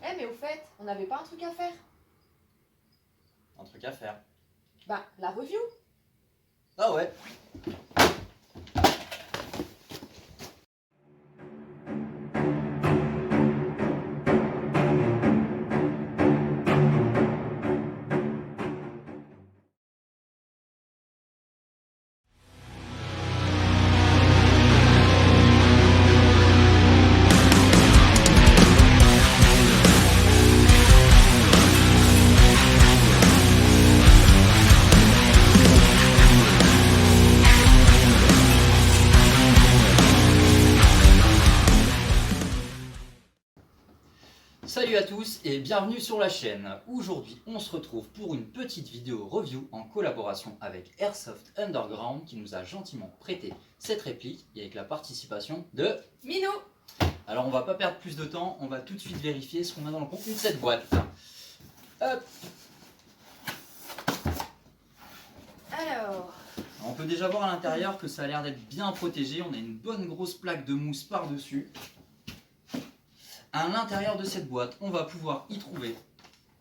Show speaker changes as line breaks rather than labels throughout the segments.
Eh mais au fait, on n'avait pas un truc à faire?
Un truc à faire.
Bah, la review.
Ah ouais. Salut à tous et bienvenue sur la chaîne. Aujourd'hui, on se retrouve pour une petite vidéo review en collaboration avec Airsoft Underground qui nous a gentiment prêté cette réplique et avec la participation de
Minou.
Alors on va pas perdre plus de temps, on va tout de suite vérifier ce qu'on a dans le contenu de cette boîte. Hop.
Alors,
On peut déjà voir à l'intérieur que ça a l'air d'être bien protégé, on a une bonne grosse plaque de mousse par-dessus. À l'intérieur de cette boîte, on va pouvoir y trouver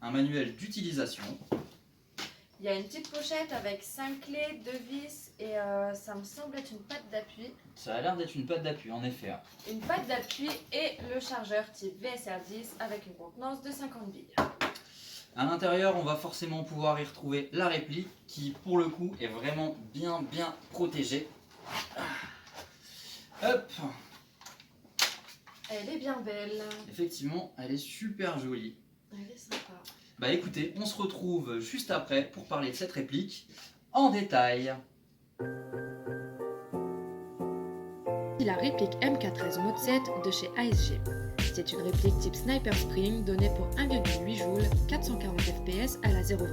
un manuel d'utilisation.
il y a une petite pochette avec 5 clés, 2 vis et ça me semble être une patte d'appui.
Ça a l'air d'être une patte d'appui en effet.
Une patte d'appui et le chargeur type VSR10 avec une contenance de 50 billes.
À l'intérieur, on va forcément pouvoir y retrouver la réplique qui, pour le coup, est vraiment bien protégée. Hop.
Elle est bien belle.
Effectivement, elle est super jolie.
Elle est sympa.
Bah écoutez, on se retrouve juste après pour parler de cette réplique en détail.
La réplique MK13 Mode 7 de chez ASG. C'est une réplique type Sniper Spring donnée pour 1,8 joules, 440 fps à la 0,20.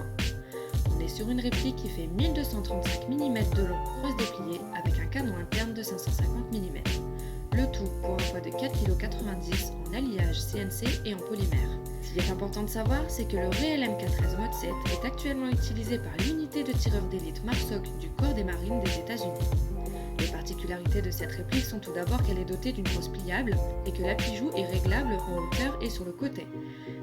On est sur une réplique qui fait 1235 mm de long cross déplié avec un canon interne de 550 mm. Le tout pour un poids de 4,90 kg en alliage CNC et en polymère. Ce qui est important de savoir, c'est que le réel MK13 Mode 7 est actuellement utilisé par l'unité de tireurs d'élite MARSOC du Corps des Marines des États-Unis. Les particularités de cette réplique sont tout d'abord qu'elle est dotée d'une crosse pliable et que l'appui-joue est réglable en hauteur et sur le côté.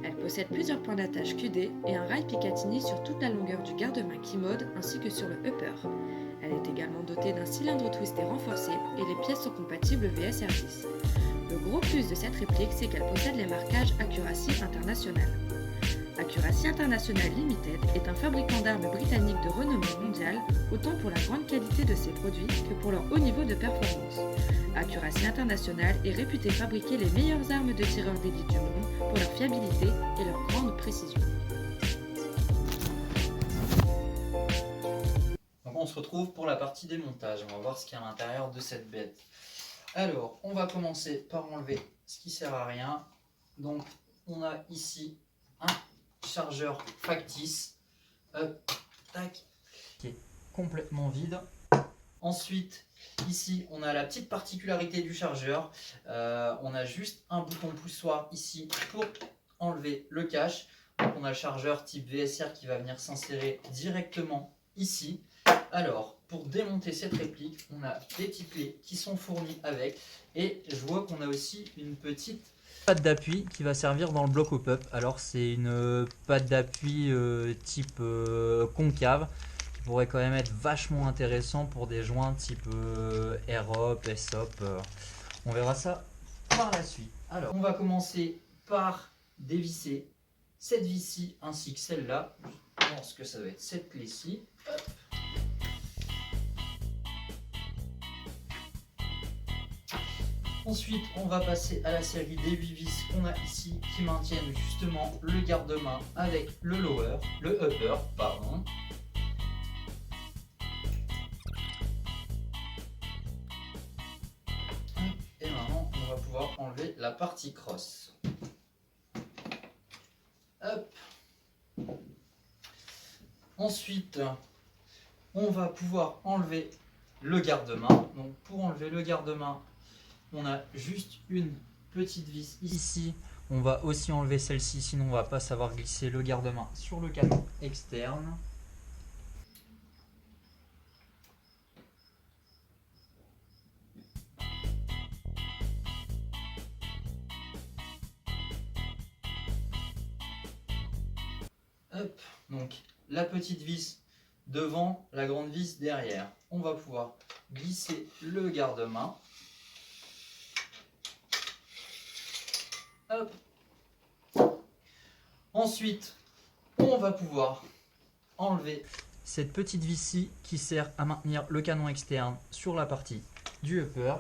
Elle possède plusieurs points d'attache QD et un rail Picatinny sur toute la longueur du garde-main Keymode ainsi que sur le upper. Elle est également dotée d'un cylindre twisté renforcé et les pièces sont compatibles VSR10. Le gros plus de cette réplique, c'est qu'elle possède les marquages Accuracy International. Accuracy International Limited est un fabricant d'armes britannique de renommée mondiale, autant pour la grande qualité de ses produits que pour leur haut niveau de performance. Accuracy International est réputé fabriquer les meilleures armes de tireurs d'élite du monde pour leur fiabilité et leur grande précision.
Donc on se retrouve pour la partie démontage. On va voir ce qu'il y a à l'intérieur de cette bête. Alors, on va commencer par enlever ce qui sert à rien. Donc, on a ici un chargeur factice. Hop, tac, qui est complètement vide. Ensuite, ici, on a la petite particularité du chargeur. On a juste un bouton poussoir ici pour enlever le cache. Donc, on a le chargeur type VSR qui va venir s'insérer directement ici. Alors, pour démonter cette réplique, on a des petites clés qui sont fournies avec. Et je vois qu'on a aussi une petite patte d'appui qui va servir dans le bloc au pup. Alors, c'est une patte d'appui type concave qui pourrait quand même être vachement intéressant pour des joints type Airop, SOP. On verra ça par la suite. Alors, on va commencer par dévisser cette vis-ci ainsi que celle-là. Je pense que ça va être cette clé-ci. Ensuite, on va passer à la série des 8 vis qu'on a ici qui maintiennent justement le garde-main avec le upper, pardon. Et maintenant, on va pouvoir enlever la partie crosse. Hop. Ensuite, on va pouvoir enlever le garde-main. Donc, pour enlever le garde-main, on a juste une petite vis ici. On va aussi enlever celle-ci, sinon on va pas savoir glisser le garde-main sur le canon externe. Hop, donc la petite vis devant, la grande vis derrière. On va pouvoir glisser le garde-main. Hop. Ensuite, on va pouvoir enlever cette petite vis-ci qui sert à maintenir le canon externe sur la partie du upper.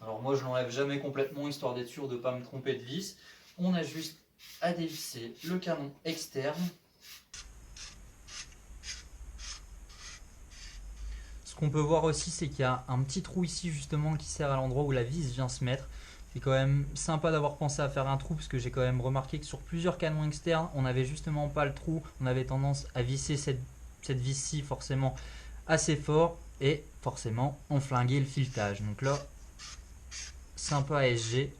Alors moi je l'enlève jamais complètement histoire d'être sûr de ne pas me tromper de vis. On a juste à dévisser le canon externe. Ce qu'on peut voir aussi, c'est qu'il y a un petit trou ici justement qui sert à l'endroit où la vis vient se mettre. C'est quand même sympa d'avoir pensé à faire un trou parce que j'ai quand même remarqué que sur plusieurs canons externes, on n'avait justement pas le trou. On avait tendance à visser cette vis-ci forcément assez fort et forcément on flinguait le filetage. Donc là, sympa ASG.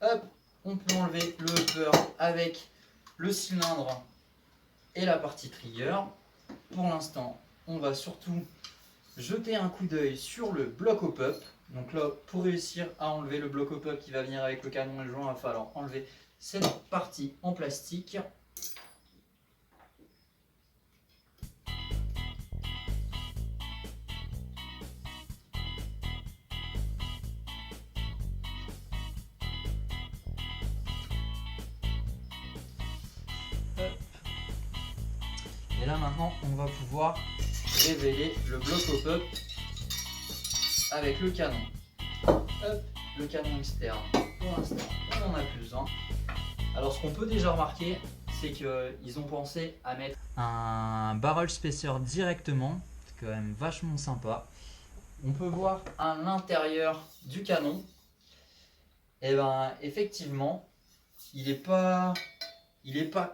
Hop, on peut enlever le upper avec le cylindre et la partie trigger. Pour l'instant, on va surtout jeter un coup d'œil sur le bloc au pop. Donc là, pour réussir à enlever le bloc au pop qui va venir avec le canon et le joint, il va falloir enlever cette partie en plastique. Et là maintenant on va pouvoir révéler le bloc au pop avec le canon. Hop, le canon externe. Pour l'instant on n'en a plus besoin. Alors ce qu'on peut déjà remarquer, c'est qu'ils ont pensé à mettre un barrel spacer directement. C'est quand même vachement sympa. On peut voir à l'intérieur du canon. Et ben effectivement, il n'est pas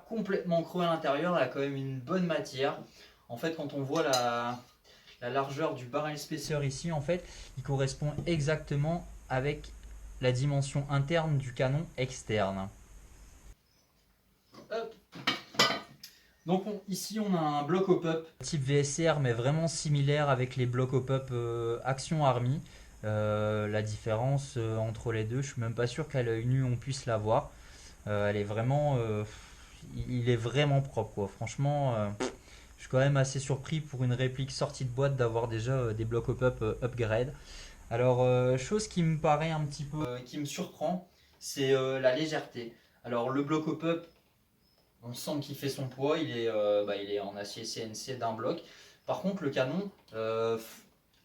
complètement creux à l'intérieur, il a quand même une bonne matière. En fait, quand on voit la largeur du barrel spacer ici, en fait, il correspond exactement avec la dimension interne du canon externe. Hop. Donc ici, on a un bloc au pop type VSR, mais vraiment similaire avec les blocs au pop Action Army. La différence entre les deux, je suis même pas sûr qu'à l'œil nu on puisse la voir. Elle est vraiment, il est vraiment propre quoi. Franchement, je suis quand même assez surpris pour une réplique sortie de boîte d'avoir déjà des blocs pop upgrade. Alors chose qui me paraît un petit peu, qui me surprend, c'est la légèreté. Alors le bloc pop, on sent qu'il fait son poids, il est en acier CNC d'un bloc. Par contre le canon,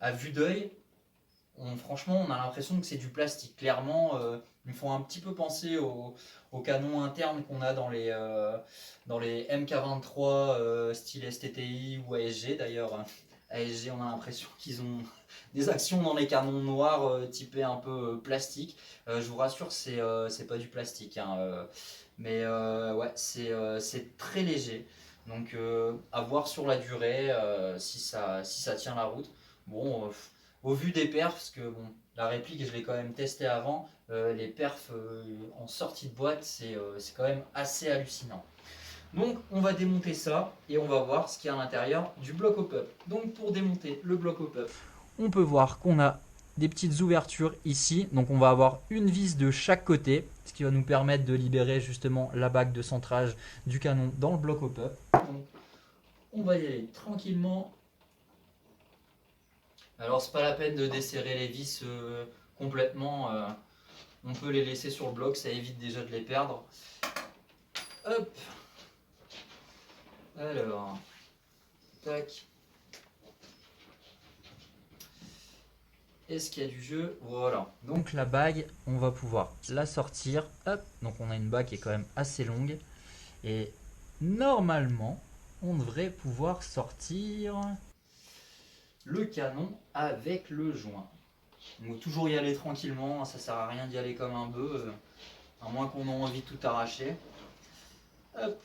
à vue d'œil, franchement on a l'impression que c'est du plastique. Clairement, ils me font un petit peu penser au canon interne qu'on a dans les MK23 style STTI ou ASG. D'ailleurs, ASG, on a l'impression qu'ils ont des actions dans les canons noirs typés un peu plastique. Je vous rassure, c'est pas du plastique, hein, mais ouais, c'est très léger. Donc à voir sur la durée si ça tient la route. Bon, au vu des perfs, parce que bon, la réplique je l'ai quand même testé avant, les perfs en sortie de boîte c'est quand même assez hallucinant. Donc on va démonter ça et on va voir ce qu'il y a à l'intérieur du bloc au pop. Donc pour démonter le bloc au pop, on peut voir qu'on a des petites ouvertures ici. Donc on va avoir une vis de chaque côté, ce qui va nous permettre de libérer justement la bague de centrage du canon dans le bloc au pop. Donc on va y aller tranquillement. Alors c'est pas la peine de desserrer les vis complètement, on peut les laisser sur le bloc, ça évite déjà de les perdre. Hop. Alors, tac. Est-ce qu'il y a du jeu? Voilà. Donc la bague, on va pouvoir la sortir. Hop. Donc on a une bague qui est quand même assez longue. Et normalement, on devrait pouvoir sortir le canon avec le joint. On va toujours y aller tranquillement, ça sert à rien d'y aller comme un bœuf, à moins qu'on ait envie de tout arracher. Hop.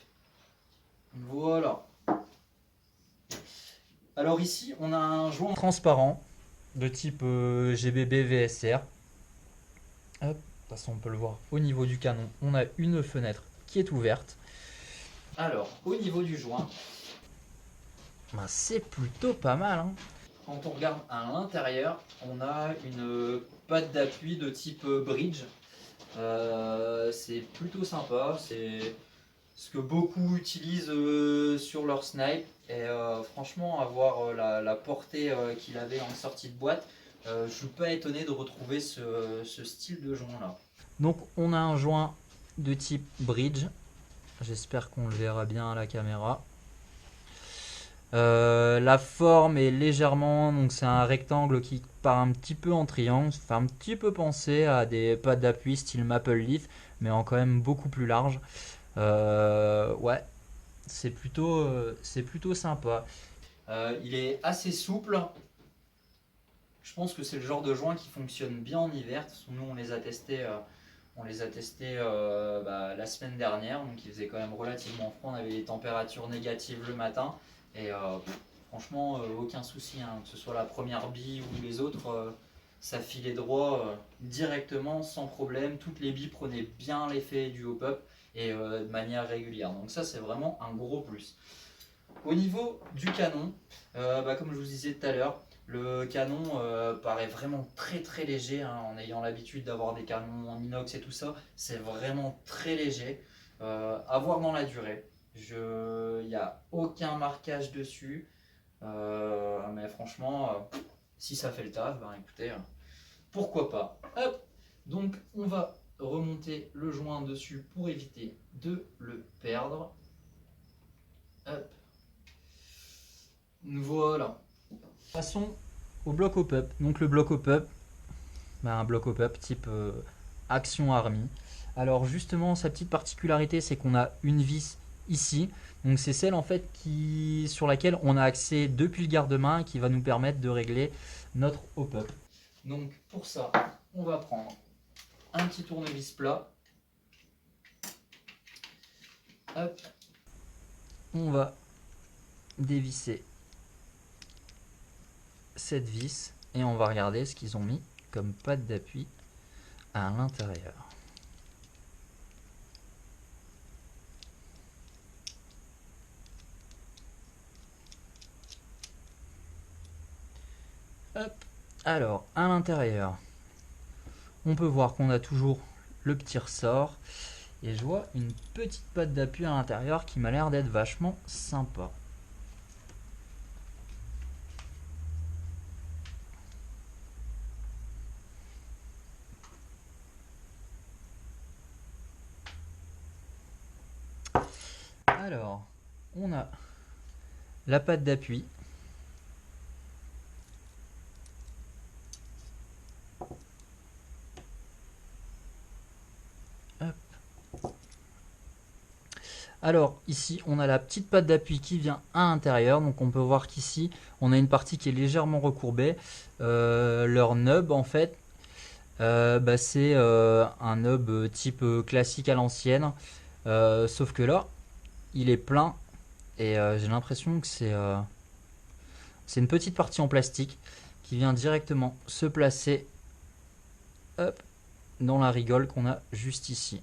Voilà. Alors ici, on a un joint transparent de type GBB VSR. Hop, façon, on peut le voir au niveau du canon. On a une fenêtre qui est ouverte. Alors, au niveau du joint, bah, c'est plutôt pas mal, hein. Quand on regarde à l'intérieur, on a une patte d'appui de type bridge. C'est plutôt sympa. C'est ce que beaucoup utilisent sur leur snipe. Et franchement, avoir la portée qu'il avait en sortie de boîte, je suis pas étonné de retrouver ce style de joint là. Donc on a un joint de type bridge. J'espère qu'on le verra bien à la caméra. La forme est légèrement, donc c'est un rectangle qui part un petit peu en triangle, ça fait un petit peu penser à des pattes d'appui style Maple Leaf, mais en quand même beaucoup plus large. Ouais, c'est plutôt sympa. Il est assez souple. Je pense que c'est le genre de joint qui fonctionne bien en hiver. Nous, on les a testés, la semaine dernière, donc il faisait quand même relativement froid. On avait des températures négatives le matin. Et franchement, aucun souci, hein, que ce soit la première bille ou les autres, ça filait droit directement, sans problème. Toutes les billes prenaient bien l'effet du hop-up et de manière régulière. Donc ça, c'est vraiment un gros plus. Au niveau du canon, comme je vous disais tout à l'heure, le canon paraît vraiment très très léger, hein, en ayant l'habitude d'avoir des canons en inox et tout ça. C'est vraiment très léger. À voir dans la durée. Il n'y a aucun marquage dessus, mais franchement, si ça fait le taf, ben écoutez, pourquoi pas. Hop, donc on va remonter le joint dessus pour éviter de le perdre. Hop, voilà. Passons au bloc hop-up. Donc le bloc hop-up, un bloc hop-up type Action Army. Alors justement, sa petite particularité, c'est qu'on a une vis ici, donc c'est celle en fait sur laquelle on a accès depuis le garde-main et qui va nous permettre de régler notre hop-up. Donc pour ça, on va prendre un petit tournevis plat. Hop. On va dévisser cette vis et on va regarder ce qu'ils ont mis comme patte d'appui à l'intérieur. Hop. Alors, à l'intérieur, on peut voir qu'on a toujours le petit ressort. Et je vois une petite patte d'appui à l'intérieur qui m'a l'air d'être vachement sympa. Alors, on a la patte d'appui. Alors ici on a la petite patte d'appui qui vient à l'intérieur, donc on peut voir qu'ici on a une partie qui est légèrement recourbée. Leur nub en fait, c'est un nub type classique à l'ancienne, sauf que là il est plein et j'ai l'impression que c'est une petite partie en plastique qui vient directement se placer hop, dans la rigole qu'on a juste ici.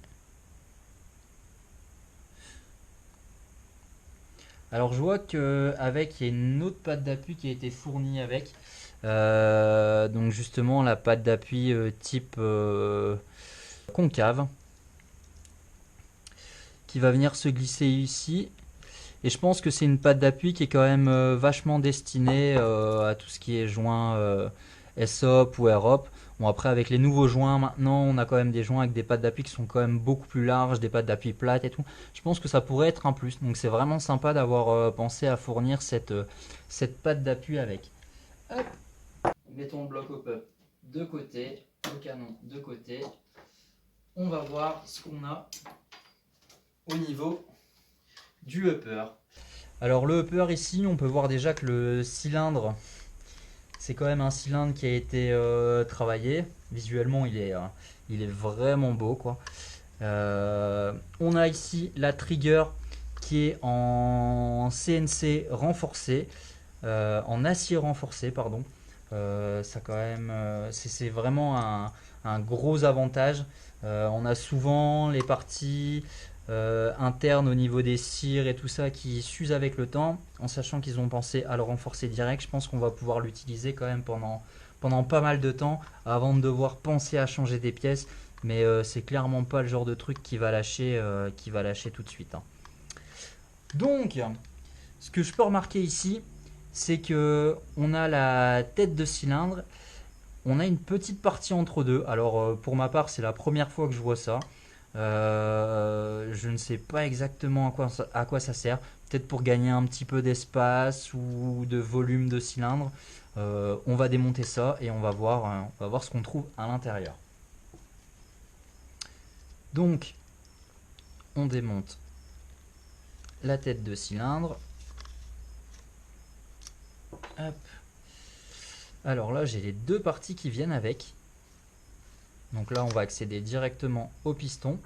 Alors je vois qu'avec il y a une autre patte d'appui qui a été fournie avec. Donc justement la patte d'appui type concave qui va venir se glisser ici. Et je pense que c'est une patte d'appui qui est quand même vachement destinée à tout ce qui est joint SOP ou AirHop. Bon après avec les nouveaux joints maintenant on a quand même des joints avec des pattes d'appui qui sont quand même beaucoup plus larges, des pattes d'appui plates et tout. Je pense que ça pourrait être un plus, donc c'est vraiment sympa d'avoir pensé à fournir cette patte d'appui avec. Hop. Mettons le bloc hop-up de côté, le canon de côté. On va voir ce qu'on a au niveau du upper. Alors le upper ici on peut voir déjà que le cylindre, c'est quand même un cylindre qui a été travaillé. Visuellement, il est vraiment beau, quoi. On a ici la trigger qui est en CNC renforcé, en acier renforcé, pardon. Ça quand même, c'est vraiment un gros avantage. On a souvent les parties internes au niveau des cires et tout ça qui s'usent avec le temps, en sachant qu'ils ont pensé à le renforcer direct. Je pense qu'on va pouvoir l'utiliser quand même pendant pas mal de temps avant de devoir penser à changer des pièces. Mais c'est clairement pas le genre de truc qui va lâcher tout de suite, hein. Donc, ce que je peux remarquer ici, c'est que on a la tête de cylindre, on a une petite partie entre deux. Alors pour ma part, c'est la première fois que je vois ça. Je ne sais pas exactement à quoi ça sert. Peut-être pour gagner un petit peu d'espace ou de volume de cylindre. On va démonter ça et on va voir ce qu'on trouve à l'intérieur. Donc, on démonte la tête de cylindre. Hop. Alors là, j'ai les deux parties qui viennent avec. Donc là, on va accéder directement au piston.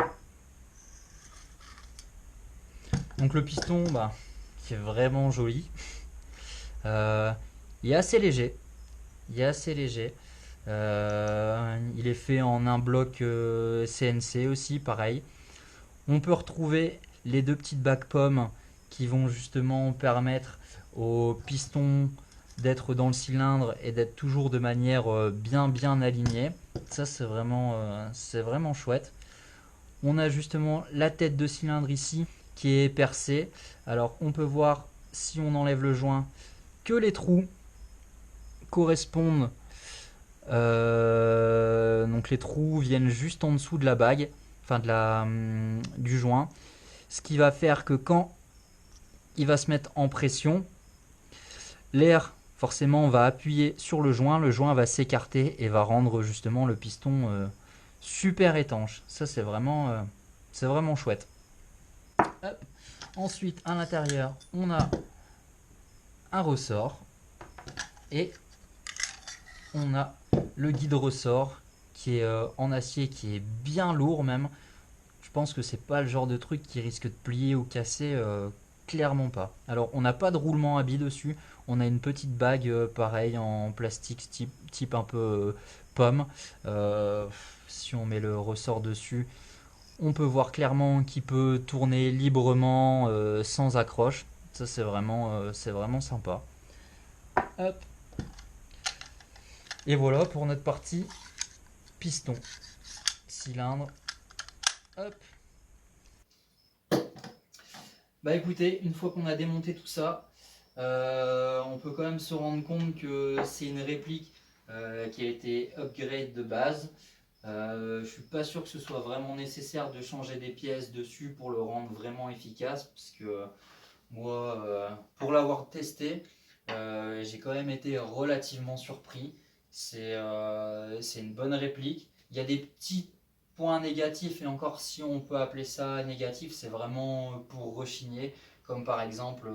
Donc le piston, qui est vraiment joli. Il est assez léger. Il est fait en un bloc CNC aussi, pareil. On peut retrouver les deux petites bacs pommes qui vont justement permettre au piston d'être dans le cylindre et d'être toujours de manière bien alignée. Ça, c'est vraiment chouette. On a justement la tête de cylindre ici qui est percée. Alors on peut voir, si on enlève le joint, que les trous correspondent. Donc les trous viennent juste en dessous de la bague, enfin du joint. Ce qui va faire que quand il va se mettre en pression, l'air forcément va appuyer sur le joint va s'écarter et va rendre justement le piston super étanche. Ça c'est vraiment chouette. Hop. Ensuite à l'intérieur on a un ressort et on a le guide ressort qui est en acier, qui est bien lourd même. Je pense que c'est pas le genre de truc qui risque de plier ou casser, clairement pas. Alors on n'a pas de roulement à billes dessus, on a une petite bague pareil en plastique type un peu pomme. Si on met le ressort dessus, on peut voir clairement qu'il peut tourner librement sans accroche. Ça c'est vraiment sympa. Hop. Et voilà pour notre partie piston, cylindre. Hop. Écoutez, une fois qu'on a démonté tout ça, on peut quand même se rendre compte que c'est une réplique qui a été upgrade de base. Je suis pas sûr que ce soit vraiment nécessaire de changer des pièces dessus pour le rendre vraiment efficace, parce que moi, pour l'avoir testé, j'ai quand même été relativement surpris. C'est une bonne réplique. Il y a des petits points négatifs, et encore si on peut appeler ça négatif, c'est vraiment pour rechigner, comme par exemple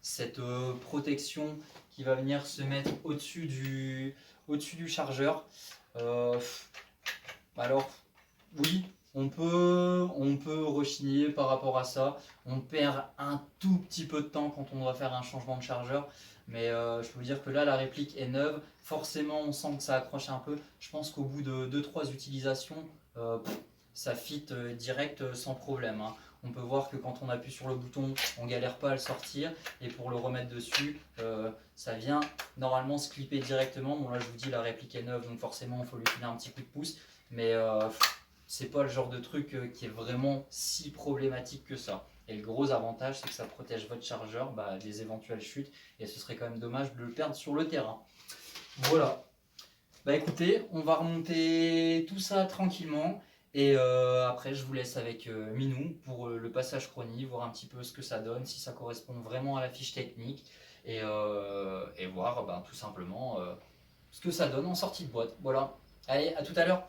cette protection qui va venir se mettre au-dessus du chargeur. Alors oui, on peut rechigner par rapport à ça. On perd un tout petit peu de temps quand on doit faire un changement de chargeur. Mais je peux vous dire que là, la réplique est neuve. Forcément, on sent que ça accroche un peu. Je pense qu'au bout de 2-3 utilisations, ça fit direct sans problème, hein. On peut voir que quand on appuie sur le bouton, on galère pas à le sortir. Et pour le remettre dessus, ça vient normalement se clipper directement. Bon là, je vous dis, la réplique est neuve, donc forcément, il faut lui filer un petit coup de pouce. Mais c'est pas le genre de truc qui est vraiment si problématique que ça. Et le gros avantage, c'est que ça protège votre chargeur des éventuelles chutes. Et ce serait quand même dommage de le perdre sur le terrain. Voilà. Écoutez, on va remonter tout ça tranquillement. Et après, je vous laisse avec Minou pour le passage chronie, voir un petit peu ce que ça donne, si ça correspond vraiment à la fiche technique. Et voir tout simplement ce que ça donne en sortie de boîte. Voilà. Allez, à tout à l'heure.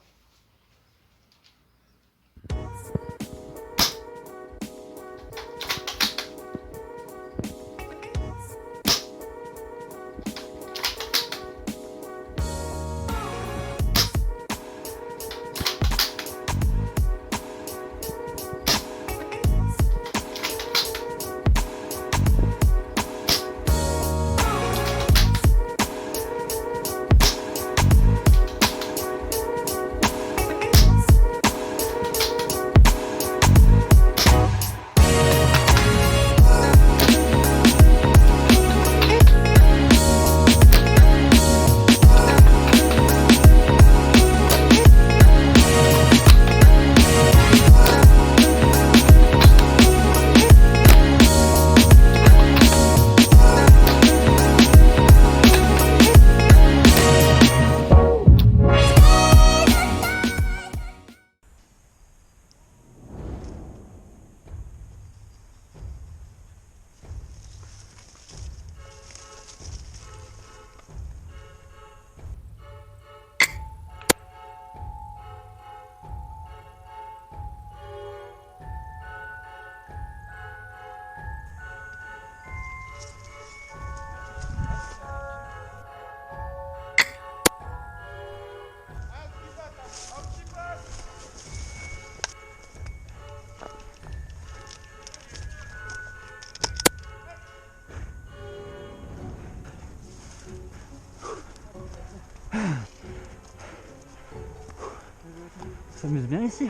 Ça s'amuse bien ici.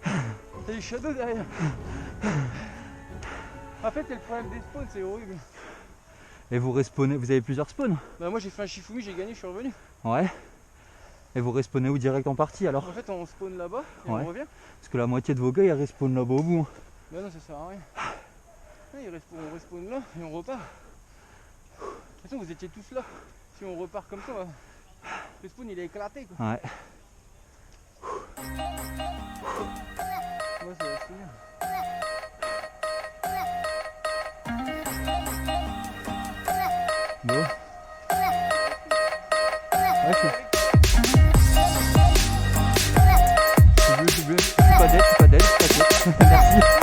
T'as du shadow derrière. En fait, c'est le problème des spawns, c'est horrible.
Et vous respawnez, vous avez plusieurs spawns?
Bah moi j'ai fait un Shifumi, j'ai gagné, je suis revenu.
Ouais. Et vous respawnez où direct en partie alors?
En fait on spawn là-bas et
Ouais.
on revient.
Parce que la moitié de vos gars ils respawnent là-bas au bout.
Bah non, ça sert à rien. Ouais, on respawn là et on repart. De toute façon vous étiez tous là. Si on repart comme ça, le spawn il est éclaté quoi.
Ouais.
Moi ça va se finir.
Bon. Ouais, c'est bien. Je suis pas dead, Merci.